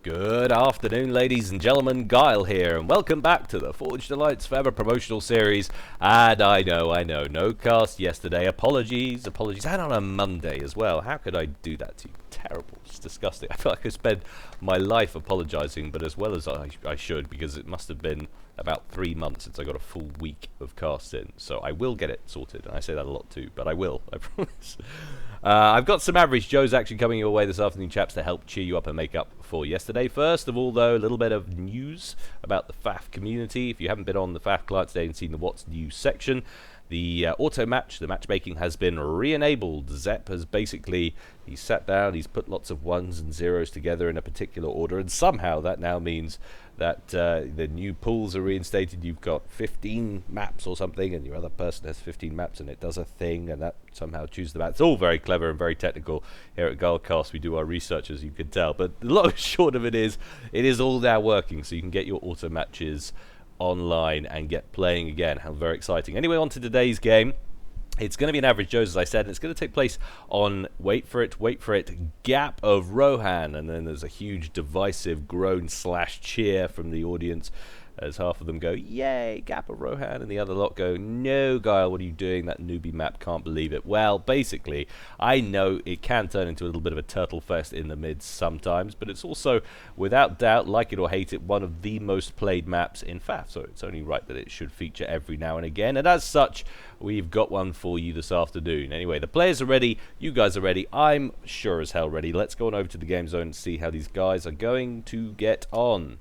Good afternoon, ladies and gentlemen. Gyle here, and welcome back to the Forge Delights Forever promotional series. And I know, no cast yesterday. Apologies, and on a Monday as well. How could I do that to you? Terrible. It's disgusting. I feel like I spent my life apologizing, but as well as I should, because it must have been about 3 months since I got a full week of cast in. So I will get it sorted, and I say that a lot too, but I will, I promise. I've got some average Joes action coming your way this afternoon, chaps, to help cheer you up and make up for yesterday. First of all, though, a little bit of news about the FAF community. If you haven't been on the FAF client today and seen the What's New section, the auto match, the matchmaking has been re-enabled. Zep has basically, he's sat down, he's put lots of ones and zeros together in a particular order, and somehow that now means that the new pools are reinstated. You've got 15 maps or something, and your other person has 15 maps, and it does a thing, and that somehow chooses the map. It's all very clever and very technical. Here at Gylecast, we do our research, as you can tell, but the long and short of it is all now working, so you can get your auto matches online and get playing again. How very exciting. Anyway, on to today's game. It's going to be an average Joe's, as I said, and it's going to take place on, wait for it, Gap of Rohan. And then there's a huge divisive groan/cheer from the audience as half of them go, yay, Gap of Rohan, and the other lot go, no, Gyle, what are you doing? That newbie map, can't believe it. Well, basically, I know it can turn into a little bit of a turtle fest in the mids sometimes, but it's also, without doubt, like it or hate it, one of the most played maps in FAF, so it's only right that it should feature every now and again, and as such, we've got one for you this afternoon. Anyway, the players are ready, you guys are ready, I'm sure as hell ready. Let's go on over to the game zone and see how these guys are going to get on.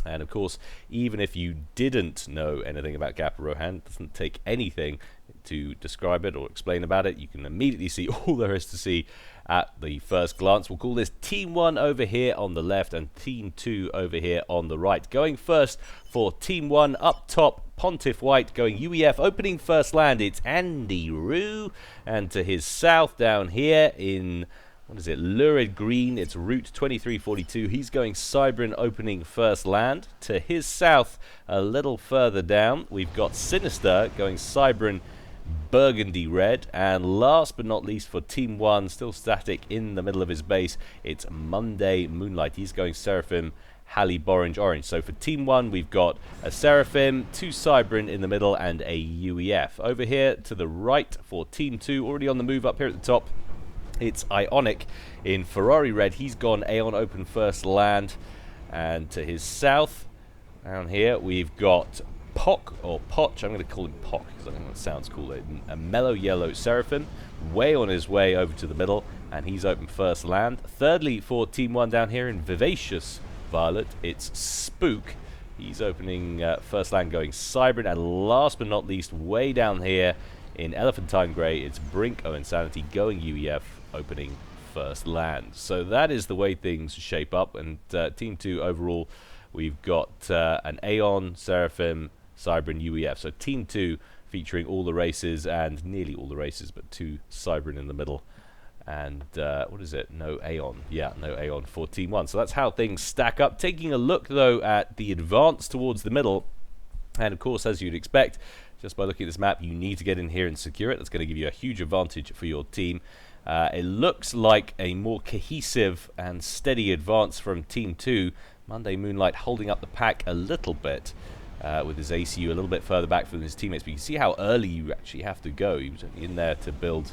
And of course, even if you didn't know anything about Gap of Rohan, it doesn't take anything to describe it or explain about it. You can immediately see all there is to see at the first glance. We'll call this Team 1 over here on the left and Team 2 over here on the right. Going first for Team 1 up top, Pontiff White going UEF, opening first land. It's Andy Roo, and to his south down here in, what is it, Lurid Green, it's Route 2342. He's going Cybrin, opening first land. To his south, a little further down, we've got Sinister going Cybrin, Burgundy Red. And last but not least for Team 1, still static in the middle of his base, it's Monday Moonlight. He's going Seraphim, Halle Orange. So for Team 1, we've got a Seraphim, 2 Cybrin in the middle, and a UEF. Over here to the right for Team 2, already on the move up here at the top, it's Ionic in Ferrari Red. He's gone Aeon, open first land. And to his south, down here, we've got Pock, or Poch. I'm going to call him Pock because I think that sounds cool. A mellow yellow Seraphim, way on his way over to the middle, and he's open first land. Thirdly, for Team 1 down here in Vivacious Violet, it's Spook. He's opening first land going Cybrin. And last but not least, way down here in Elephantine Grey, it's Brink O Insanity going UEF, opening first land. So that is the way things shape up. And Team 2 overall, we've got an Aeon, Seraphim, Cybrin, UEF. So Team 2 featuring all the races, and nearly all the races, but 2 Cybrin in the middle. And what is it? No Aeon. Yeah, no Aeon for Team 1. So that's how things stack up. Taking a look, though, at the advance towards the middle. And of course, as you'd expect, just by looking at this map, you need to get in here and secure it. That's going to give you a huge advantage for your team. It looks like a more cohesive and steady advance from Team 2. Monday Moonlight holding up the pack a little bit with his ACU a little bit further back from his teammates. But you can see how early you actually have to go. He was only in there to build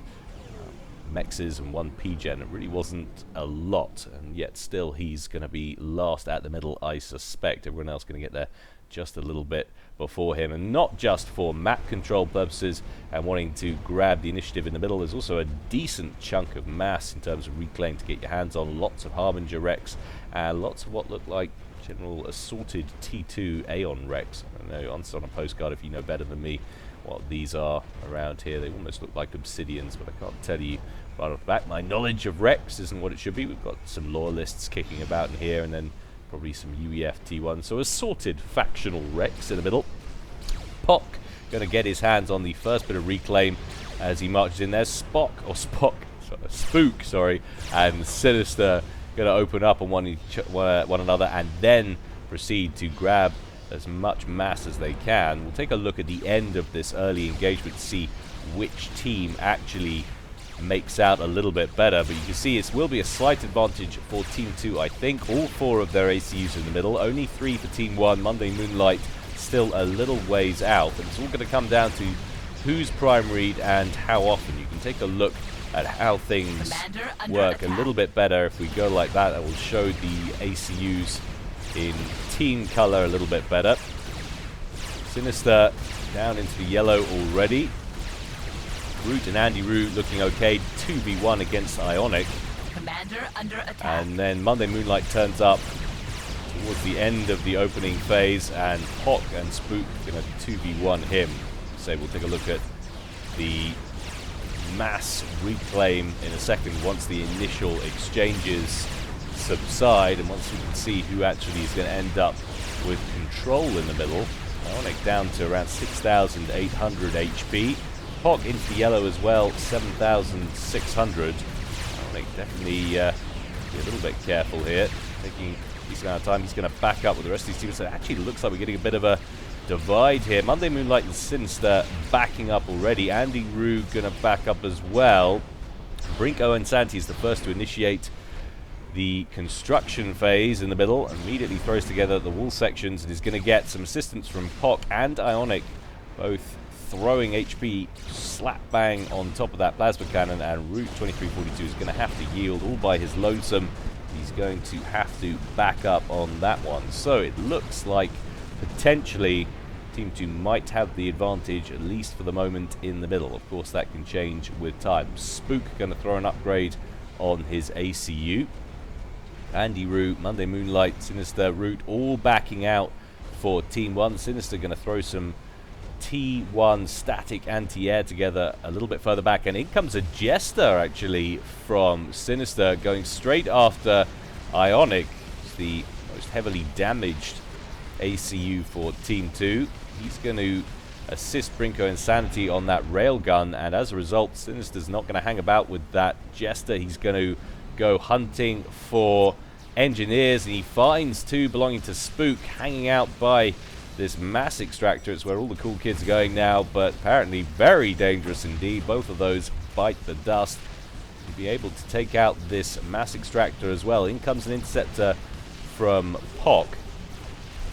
Mexes and 1 P-Gen. It really wasn't a lot, and yet still he's going to be last at the middle, I suspect. Everyone else going to get there just a little bit before him, and not just for map control purposes and wanting to grab the initiative in the middle. There's also a decent chunk of mass in terms of reclaim to get your hands on. Lots of Harbinger Rex and lots of what look like general assorted T2 Aeon Rex. I don't know, on a postcard, if you know better than me what these are around here. They almost look like obsidians, but I can't tell you right off the bat. My knowledge of Rex isn't what it should be. We've got some loyalists kicking about in here, and then probably some UEF T1. So assorted factional Rex in the middle. Pock going to get his hands on the first bit of reclaim as he marches in there. Spook, and Sinister going to open up on one another and then proceed to grab as much mass as they can. We'll take a look at the end of this early engagement to see which team actually makes out a little bit better. But you can see it will be a slight advantage for Team 2, I think. All 4 of their ACUs in the middle, only 3 for Team 1. Monday Moonlight still a little ways out, but it's all going to come down to who's primaried and how often. You can take a look at how things work a little bit better. If we go like that, that will show the ACUs in team color a little bit better. Sinister down into the yellow already. Root and Andy Root looking okay. 2v1 against Ionic. Commander under attack. And then Monday Moonlight turns up towards the end of the opening phase, and Pock and Spook going to 2v1 him. So we'll take a look at the mass reclaim in a second once the initial exchanges subside, and once we can see who actually is going to end up with control in the middle. Ionic down to around 6,800 HP. Pock into the yellow as well, 7,600. Ionic definitely be a little bit careful here. Taking a decent amount of time. He's going to back up with the rest of these teams. So it actually looks like we're getting a bit of a divide here. Monday Moonlight and Sinister backing up already. Andy Rue going to back up as well. Brinko and Santi is the first to initiate the construction phase in the middle. Immediately throws together the wall sections and is going to get some assistance from Pock and Ionic, both throwing HP slap bang on top of that plasma cannon, and Route 2342 is going to have to yield all by his lonesome. He's going to have to back up on that one. So it looks like potentially Team 2 might have the advantage, at least for the moment, in the middle. Of course, that can change with time. Spook going to throw an upgrade on his ACU. Andy Root, Monday Moonlight, Sinister, Root, all backing out for Team 1. Sinister going to throw some T1 static anti-air together a little bit further back, and in comes a Jester actually from Sinister, going straight after Ionic, the most heavily damaged ACU for Team 2. He's going to assist Brinko Insanity on that railgun, and as a result, Sinister's not going to hang about with that Jester. He's going to go hunting for engineers, and he finds 2 belonging to Spook hanging out by this mass extractor. It's where all the cool kids are going now, but apparently very dangerous indeed. Both of those bite the dust. To be able to take out this mass extractor as well. In comes an interceptor from Pock.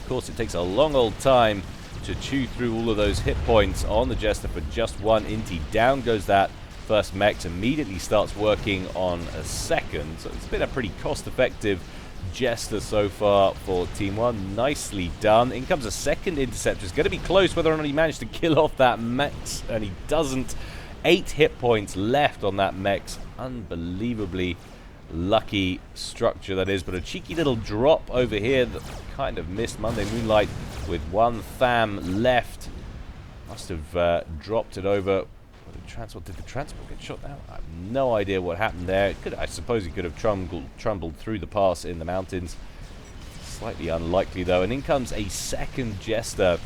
Of course, it takes a long old time to chew through all of those hit points on the Jester for just 1 inti. Down goes that first mech, immediately starts working on a second. So it's been a pretty cost-effective Jester so far for Team 1. Nicely done. In comes a second interceptor. It's going to be close whether or not he managed to kill off that mech, and he doesn't. 8 hit points left on that mech. Unbelievably lucky structure that is, but a cheeky little drop over here that kind of missed Monday Moonlight with 1 FAM left. Must have dropped it over. Did the transport get shot down? I have no idea what happened there. I suppose he could have trumbled through the pass in the mountains. Slightly unlikely though. And in comes a second Jester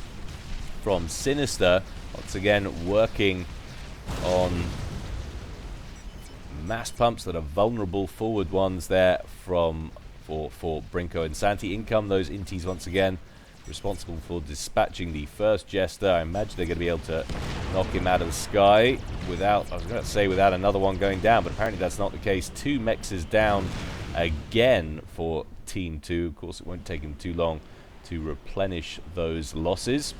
from Sinister. Once again working on mass pumps that are vulnerable forward ones there for Brinko and Santi. In come those inties once again, responsible for dispatching the first Jester. I imagine they're going to be able to knock him out of the sky without, I was going to say without another one going down, but apparently that's not the case. 2 mechs is down again for Team 2. Of course, it won't take him too long to replenish those losses.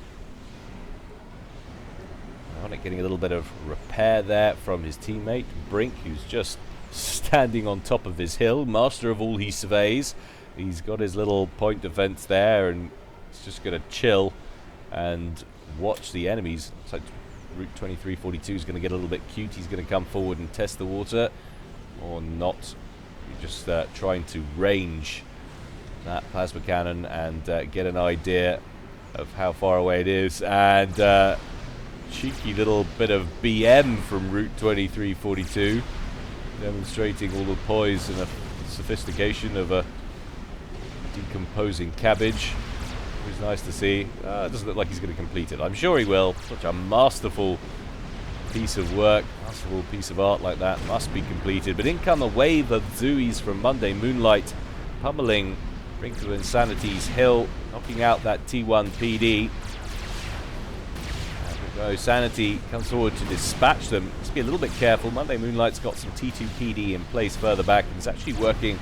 Ionic getting a little bit of repair there from his teammate Brink, who's just standing on top of his hill, master of all he surveys. He's got his little point defense there, and he's just going to chill and watch the enemies. Looks like Route 2342 is going to get a little bit cute. He's going to come forward and test the water, or not. You're just trying to range that plasma cannon and get an idea of how far away it is. And cheeky little bit of BM from Route 2342, demonstrating all the poise and the sophistication of a decomposing cabbage. It was nice to see. It doesn't look like he's going to complete it. I'm sure he will. Such a masterful piece of work, masterful piece of art like that must be completed. But in come a wave of Zooies from Monday Moonlight, pummeling Brinko Insanity's hill, knocking out that T1 PD. And we're So Sanity comes forward to dispatch them. Just be a little bit careful. Monday Moonlight's got some T2 PD in place further back, and is actually working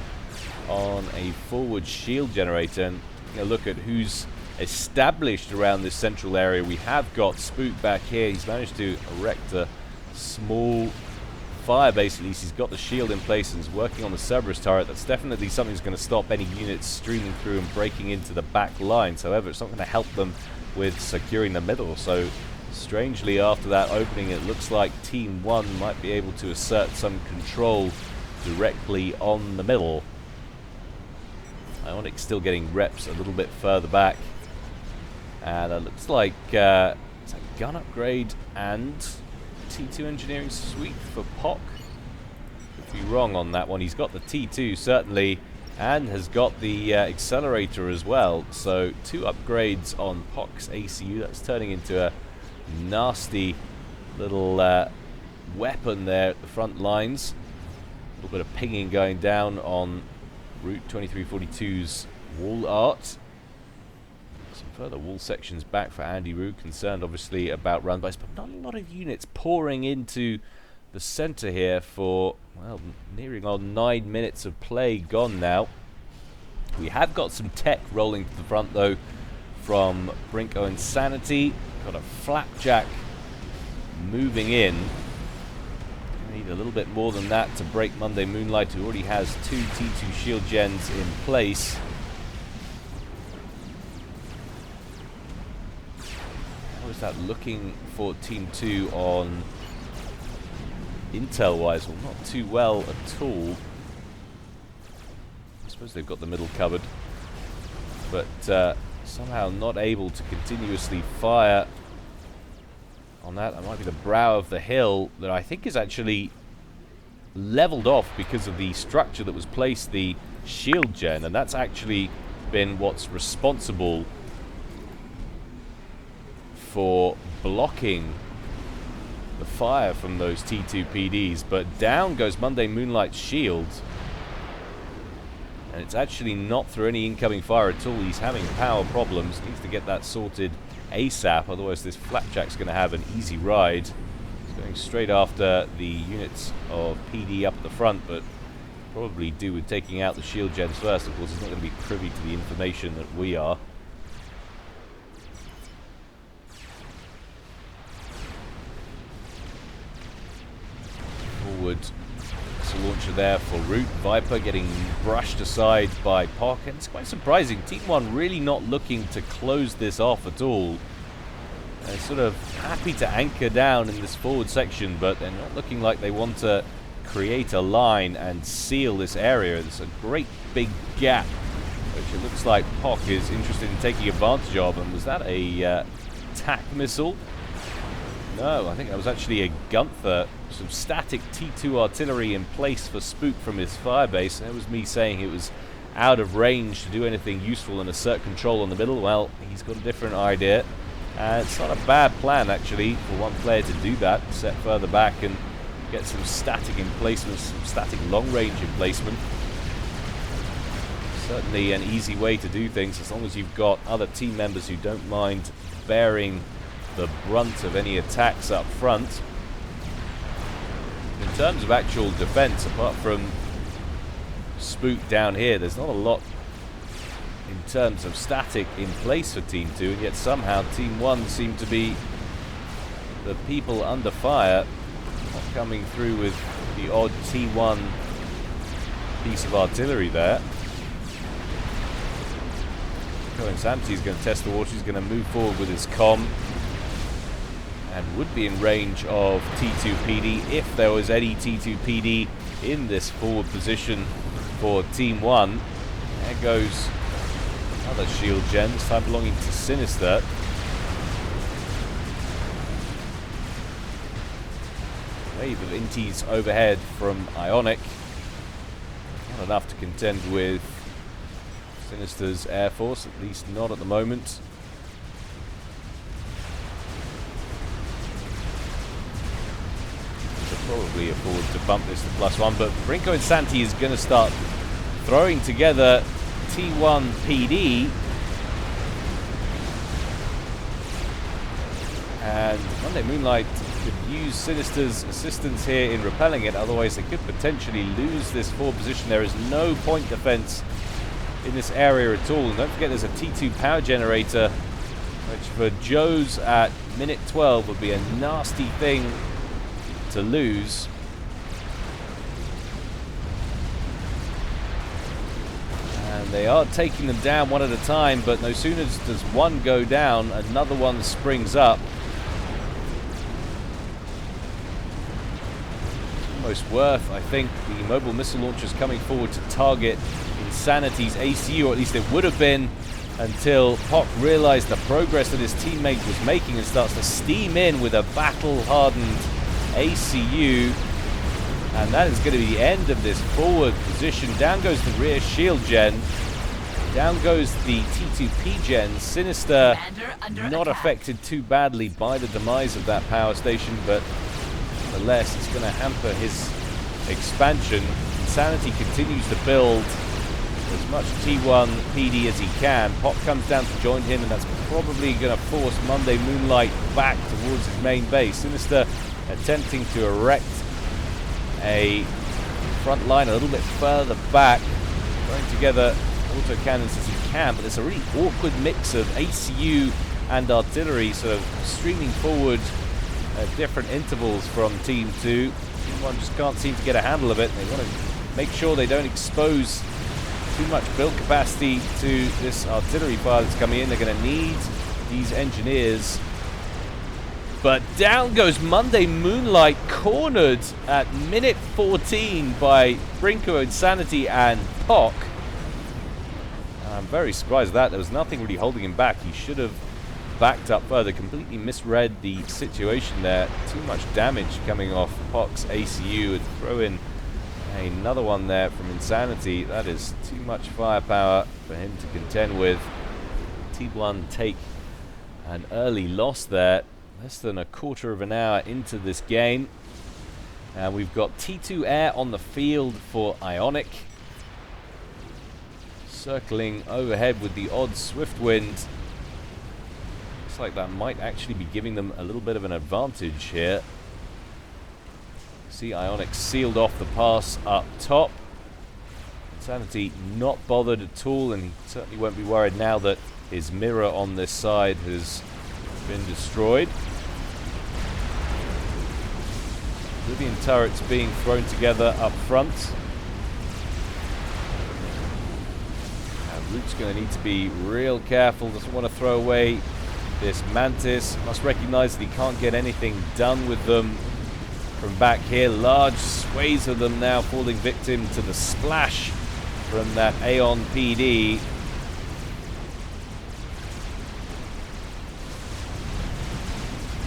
on a forward shield generator. And taking a look at who's established around this central area, we have got Spook back here. He's managed to erect a small fire base. At least he's got the shield in place and is working on the Cerberus turret. That's definitely something that's going to stop any units streaming through and breaking into the back lines. However, it's not going to help them with securing the middle. So strangely, after that opening, it looks like Team 1 might be able to assert some control directly on the middle. Ionic still getting reps a little bit further back. And it looks like it's a gun upgrade and T2 engineering suite for POC. Could be wrong on that one. He's got the T2 certainly, and has got the accelerator as well. So 2 upgrades on POC's ACU. That's turning into a nasty little weapon there at the front lines. A little bit of pinging going down on Route 2342's wall art. Some further wall sections back for Andy Root, concerned obviously about run bys, but not a lot of units pouring into the center here for, well, nearing on 9 minutes of play gone now. We have got some tech rolling to the front though from Brinko and Sanity. Got a Flapjack moving in. Need a little bit more than that to break Monday Moonlight, who already has 2 T2 shield gens in place. How is that looking for Team 2 on intel-wise? Well, not too well at all. I suppose they've got the middle covered, but somehow not able to continuously fire on that. That might be the brow of the hill that I think is actually leveled off because of the structure that was placed, the shield gen, and that's actually been what's responsible for blocking the fire from those T2 PDs. But down goes Monday Moonlight's shield, and it's actually not through any incoming fire at all. He's having power problems, needs to get that sorted ASAP, otherwise this Flapjack's going to have an easy ride. He's going straight after the units of PD up at the front, but probably do with taking out the shield gens first. Of course, he's not going to be privy to the information that we are. Forward missile launcher there for Root. Viper getting brushed aside by POC, and it's quite surprising. Team 1 really not looking to close this off at all. They're sort of happy to anchor down in this forward section, but they're not looking like they want to create a line and seal this area. There's a great big gap, which it looks like POC is interested in taking advantage of. And was that a TAC missile? No, I think that was actually a Gunther. Some static T2 artillery in place for Spook from his firebase. That was me saying it was out of range to do anything useful and assert control on the middle. Well, he's got a different idea. It's not a bad plan, actually, for one player to do that, set further back and get some static emplacement, some static long-range emplacement. Certainly an easy way to do things, as long as you've got other team members who don't mind bearing the brunt of any attacks up front. In terms of actual defense, apart from Spook down here, there's not a lot in terms of static in place for Team 2, and yet somehow Team 1 seem to be the people under fire, not coming through with the odd T1 piece of artillery there. Santi is going to test the water. He's going to move forward with his comm, and would be in range of T2 PD if there was any T2 PD in this forward position for Team 1. There goes another shield gen, this time belonging to Sinister. Wave of inties overhead from Ionic. Not enough to contend with Sinister's Air Force, at least not at the moment. Probably afford to bump this to +1, but Brinko and Santi is going to start throwing together T1 PD. And Monday Moonlight could use Sinister's assistance here in repelling it, otherwise they could potentially lose this forward position. There is no point defense in this area at all. And don't forget there's a T2 power generator, which for Joe's at minute 12 would be a nasty thing to lose. And they are taking them down one at a time, but no sooner does one go down, another one springs up. Almost worth, I think, the mobile missile launchers coming forward to target Insanity's ACU, or at least it would have been, until Pock realized the progress that his teammate was making and starts to steam in with a battle-hardened ACU. And that is going to be the end of this forward position. Down goes the rear shield gen. Down goes the T2P gen. Sinister not affected too badly by the demise of that power station, but nonetheless, it's going to hamper his expansion. Insanity continues to build as much T1 PD as he can. Pop comes down to join him, and that's probably going to force Monday Moonlight back towards his main base. Sinister attempting to erect a front line a little bit further back, throwing together autocannons as he can, but there's a really awkward mix of ACU and artillery sort of streaming forward at different intervals from Team 2. Team 1 just can't seem to get a handle of it. They want to make sure they don't expose too much build capacity to this artillery fire that's coming in. They're going to need these engineers. But down goes Monday Moonlight, cornered at minute 14 by Brinko, Insanity, and Pock. I'm very surprised at that. There was nothing really holding him back. He should have backed up further. Completely misread the situation there. Too much damage coming off Pock's ACU. And throw in another one there from Insanity. That is too much firepower for him to contend with. T1 take an early loss there. Less than a quarter of an hour into this game. And we've got T2 Air on the field for Ionic. Circling overhead with the odd swift wind. Looks like that might actually be giving them a little bit of an advantage here. See Ionic sealed off the pass up top. Insanity not bothered at all, and he certainly won't be worried now that his mirror on this side has been destroyed. Oblivion turrets being thrown together up front. Root's going to need to be real careful. Doesn't want to throw away this Mantis. Must recognize that he can't get anything done with them from back here. Large swathes of them now falling victim to the splash from that Aeon PD.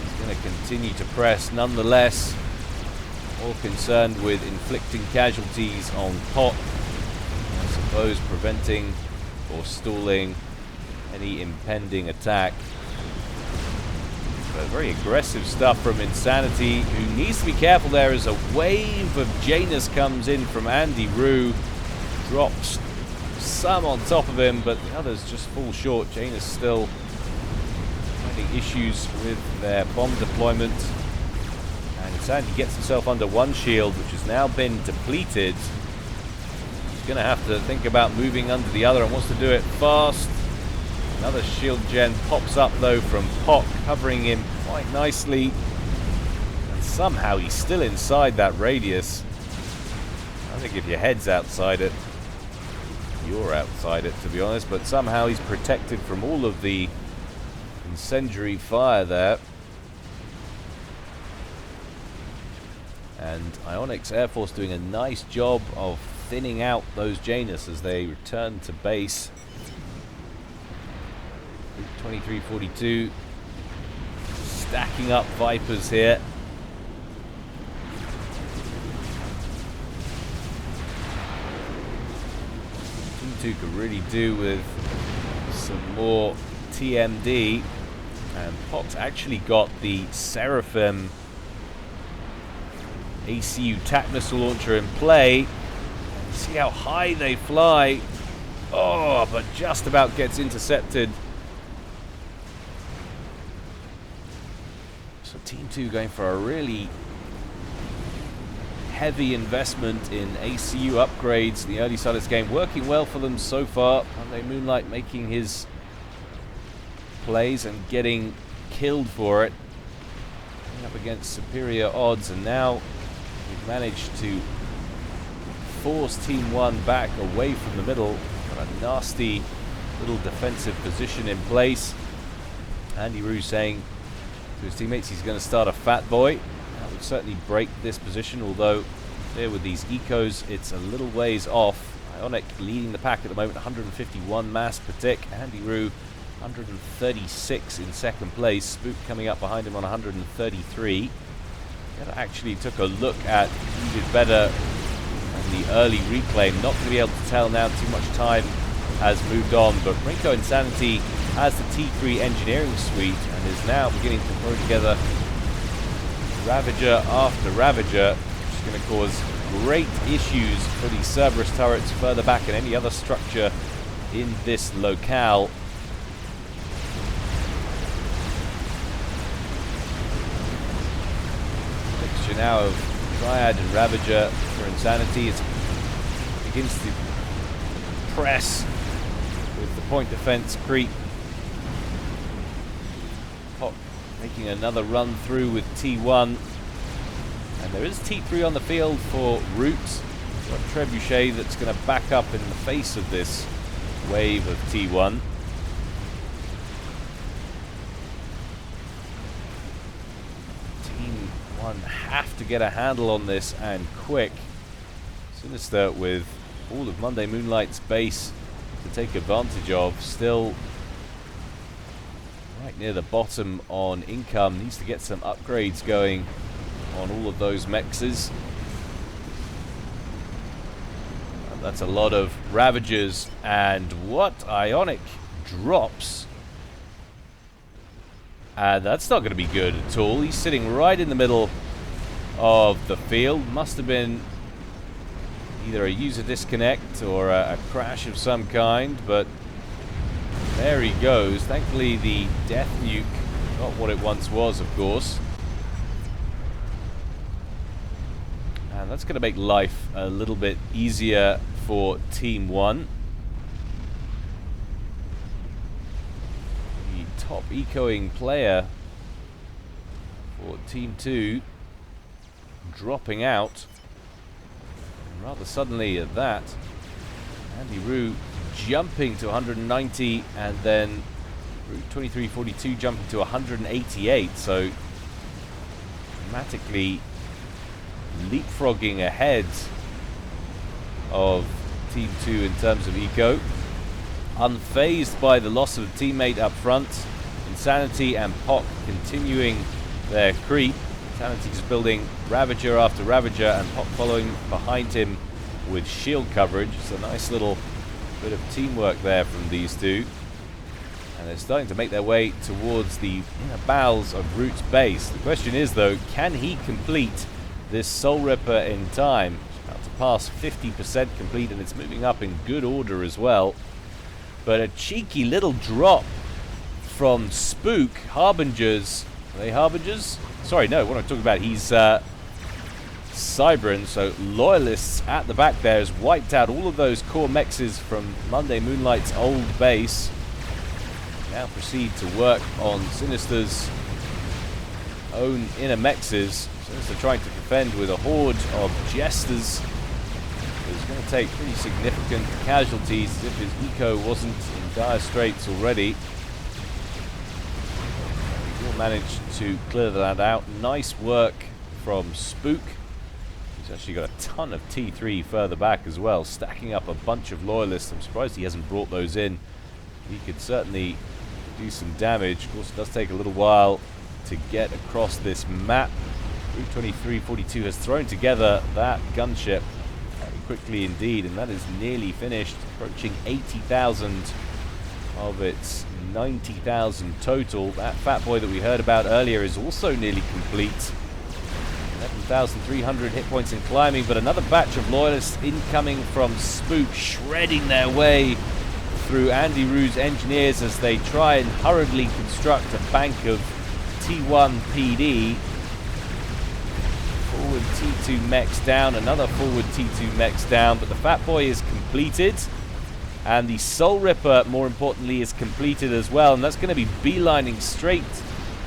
He's going to continue to press nonetheless. All concerned with inflicting casualties on Pot. I suppose preventing or stalling any impending attack. But very aggressive stuff from Insanity, who needs to be careful there as a wave of Janus comes in from Andy Rue. Drops some on top of him, but the others just fall short. Janus still finding issues with their bomb deployment. And Insanity gets himself under one shield, which has now been depleted. Going to have to think about moving under the other and wants to do it fast. Another shield gen pops up though from Pock, covering him quite nicely. And somehow he's still inside that radius. I think if your head's outside it, you're outside it, to be honest. But somehow he's protected from all of the incendiary fire there. And Ionic's Air Force doing a nice job of thinning out those Janus as they return to base. 2342 stacking up Vipers here. Team 2 could really do with some more TMD, and Pox actually got the Seraphim ACU TAC missile launcher in play. See how high they fly. Oh, but just about gets intercepted Team 2 going for a really heavy investment in ACU upgrades in the early side of this game. Working well for them so far. Monday Moonlight making his plays and getting killed for it. Up against superior odds, and now we've managed to force Team 1 back away from the middle. Got a nasty little defensive position in place. Andy Rue saying to his teammates he's going to start a Fat Boy. That would certainly break this position, although there with these ecos it's a little ways off. Ionic leading the pack at the moment, 151 mass per tick. Andy Rue 136 in second place. Spook coming up behind him on 133. That actually took a look at who did better on the early reclaim. Not going to be able to tell now, too much time has moved on, but Rinko Insanity has the T3 engineering suite and is now beginning to throw together Ravager after Ravager, which is going to cause great issues for the Cerberus turrets further back and any other structure in this locale. Mixture now of Triad and Ravager for Insanity. It begins to press with the point defense creep. Pop making another run through with T1. And there is T3 on the field for Roots. Got Trebuchet that's going to back up in the face of this wave of T1. Team 1 have to get a handle on this, and quick. Sinister with all of Monday Moonlight's base to take advantage of. Still right near the bottom on income. Needs to get some upgrades going on all of those mexes. And that's a lot of Ravagers. And what Ionic drops. And that's not going to be good at all. He's sitting right in the middle of the field. Must have been either a user disconnect or a crash of some kind, but there he goes. Thankfully the death nuke, not what it once was, of course. And that's going to make life a little bit easier for Team 1. The top ecoing player for Team 2 dropping out. Rather suddenly at that. Andy Rue jumping to 190, and then Route 2342 jumping to 188, so dramatically leapfrogging ahead of Team 2 in terms of eco. Unfazed by the loss of a teammate up front. Insanity and Pock continuing their creep. Insanity just building Ravager after Ravager, and Pop following behind him with shield coverage. It's a nice little bit of teamwork there from these two. And they're starting to make their way towards the inner bowels of Root's base. The question is, though, can he complete this Soul Ripper in time? It's about to pass 50% complete, and it's moving up in good order as well. But a cheeky little drop from Spook. Harbingers. Are they Harbingers? Sorry, no, what I'm talking about, he's Cybran, so Loyalists at the back there has wiped out all of those core mexes from Monday Moonlight's old base. Now proceed to work on Sinister's own inner mexes. Sinister trying to defend with a horde of Jesters. He's going to take pretty significant casualties as if his eco wasn't in dire straits already. Managed to clear that out. Nice work from Spook. He's actually got a ton of T3 further back as well, stacking up a bunch of Loyalists. I'm surprised he hasn't brought those in. He could certainly do some damage. Of course, it does take a little while to get across this map. Route 2342 has thrown together that gunship very quickly indeed, and that is nearly finished, approaching 80,000 of its 90,000 total. That Fat Boy that we heard about earlier is also nearly complete. 11,300 hit points in climbing, but another batch of Loyalists incoming from Spook, shredding their way through Andy Rue's engineers as they try and hurriedly construct a bank of T1 PD. Forward T2 mechs down, another forward T2 mechs down, but the Fat Boy is completed. And the Soul Ripper, more importantly, is completed as well. And that's going to be beelining straight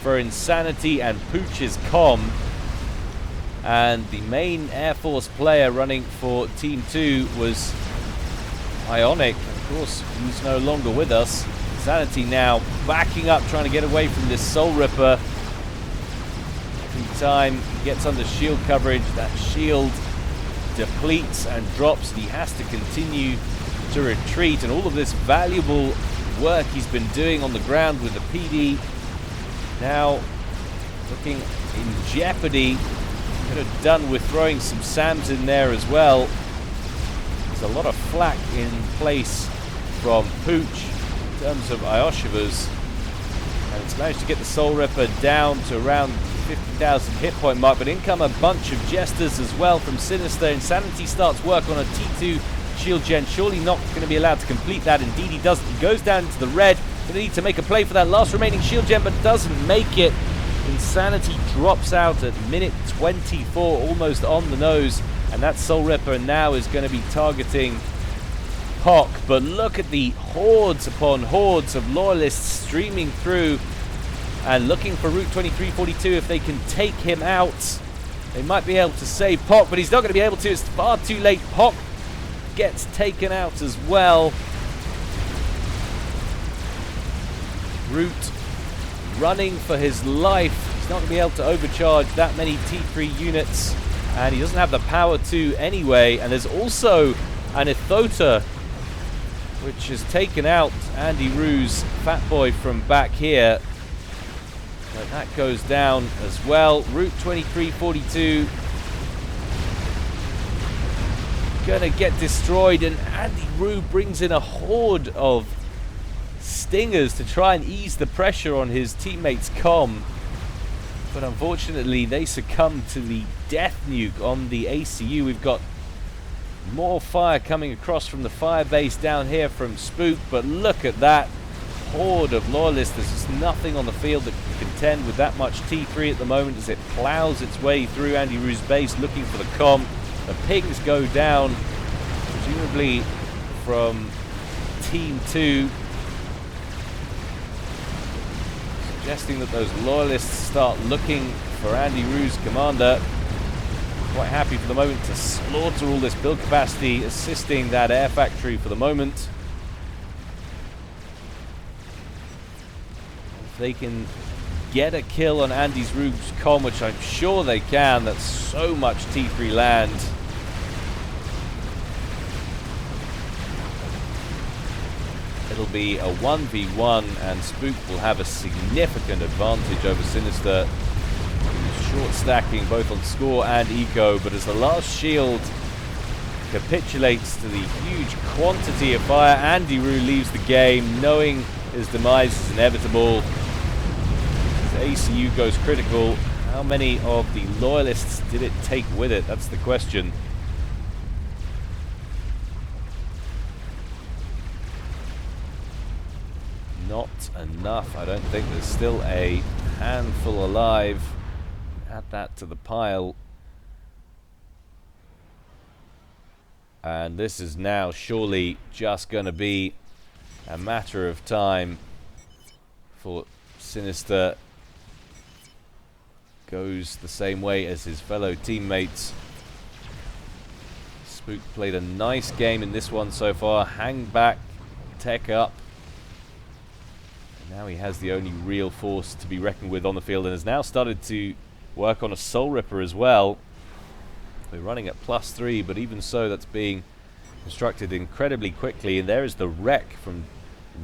for Insanity and Pooch's comm. And the main Air Force player running for Team 2 was Ionic. Of course, he's no longer with us. Insanity now backing up, trying to get away from this Soul Ripper. Every time he gets under shield coverage, that shield depletes and drops. He has to continue to retreat, and all of this valuable work he's been doing on the ground with the PD now looking in jeopardy. Could have done with throwing some SAMs in there as well. There's a lot of flak in place from Pooch in terms of Ioshiva's, and it's managed to get the Soul Ripper down to around 50,000 hit point mark, but in come a bunch of Jesters as well from Sinister. Insanity starts work on a T2 shield gen, surely not going to be allowed to complete that. Indeed he doesn't. He goes down into the red. Going to need to make a play for that last remaining shield gen, but doesn't make it. Insanity drops out at minute 24, almost on the nose, and that Soul Ripper now is going to be targeting Pock. But look at the hordes upon hordes of loyalists streaming through and looking for Route 2342. If they can take him out, they might be able to save Pock, but he's not going to be able to. It's far too late. Pock gets taken out as well. Root running for his life. He's not going to be able to overcharge that many T3 units, and he doesn't have the power to anyway. And there's also an Ithota, which has taken out Andy Roo's Fat Boy from back here. But that goes down as well. Route 2342 gonna get destroyed, and Andy Roo brings in a horde of Stingers to try and ease the pressure on his teammates' comm, but unfortunately they succumb to the death nuke on the ACU. We've got more fire coming across from the fire base down here from Spook, but look at that horde of loyalists. There's just nothing on the field that can contend with that much T3 at the moment as it plows its way through Andy Roo's base looking for the comm. The pigs go down, presumably from Team 2, suggesting that those loyalists start looking for Andy Roo's commander. Quite happy for the moment to slaughter all this build capacity, assisting that air factory for the moment. If they can get a kill on Andy Roo's comm, which I'm sure they can, that's so much T3 land. It'll be a 1v1, and Spook will have a significant advantage over Sinister. Short stacking both on score and eco, but as the last shield capitulates to the huge quantity of fire, Andy Roo leaves the game knowing his demise is inevitable. His ACU goes critical. How many of the loyalists did it take with it? That's the question. Not enough. I don't think. There's still a handful alive. Add that to the pile. And this is now surely just going to be a matter of time for Sinister goes the same way as his fellow teammates. Spook played a nice game in this one so far. Hang back, tech up. Now he has the only real force to be reckoned with on the field, and has now started to work on a Soul Ripper as well. We're running at +3, but even so, that's being constructed incredibly quickly. And there is the wreck from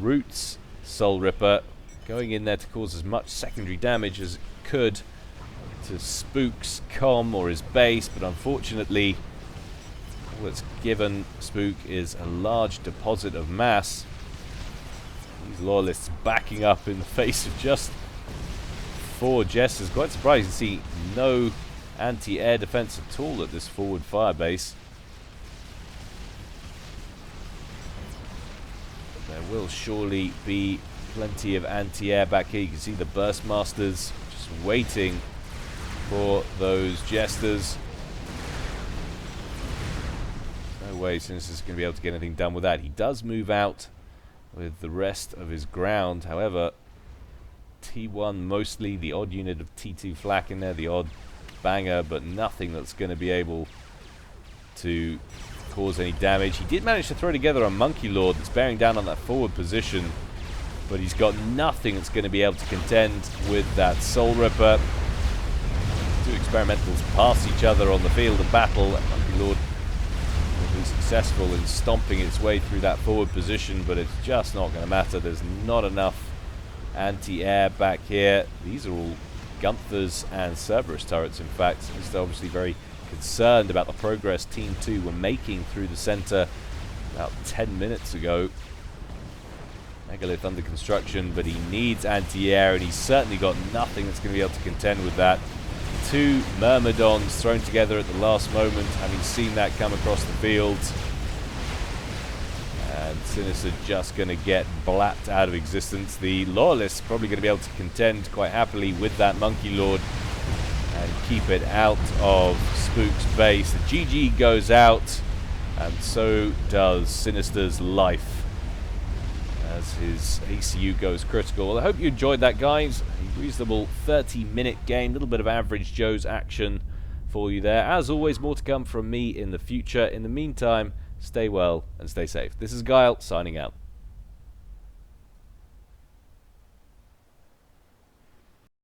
Root's Soul Ripper, going in there to cause as much secondary damage as it could to Spook's comm or his base, but unfortunately, all that's given Spook is a large deposit of mass. These loyalists backing up in the face of just 4 Jesters. Quite surprised to see no anti-air defense at all at this forward fire base. But there will surely be plenty of anti-air back here. You can see the Burstmasters just Just waiting for those jesters. No way Sinister's going to be able to get anything done with that. He does move out with the rest of his ground. However, T1 mostly, the odd unit of T2 flak in there, the odd banger, but nothing that's going to be able to cause any damage. He did manage to throw together a Monkey Lord that's bearing down on that forward position, but he's got nothing that's going to be able to contend with that Soul Ripper. Two experimentals pass each other on the field of battle. That Monkey Lord will be successful in stomping its way through that forward position, but it's just not going to matter. There's not enough anti-air back here. These are all Gunthers and Cerberus turrets, in fact. He's obviously very concerned about the progress Team 2 were making through the center about 10 minutes ago. Megalith under construction, but he needs anti-air, and he's certainly got nothing that's going to be able to contend with that. Two Myrmidons thrown together at the last moment, having seen that come across the field. And Sinister just going to get blapped out of existence. The Loyalists probably going to be able to contend quite happily with that Monkey Lord and keep it out of Spook's base. The GG goes out, and so does Sinister's life as his ACU goes critical. Well, I hope you enjoyed that, guys. A reasonable 30-minute game, a little bit of average Joe's action for you there. As always, more to come from me in the future. In the meantime, stay well and stay safe. This is Gyle, signing out.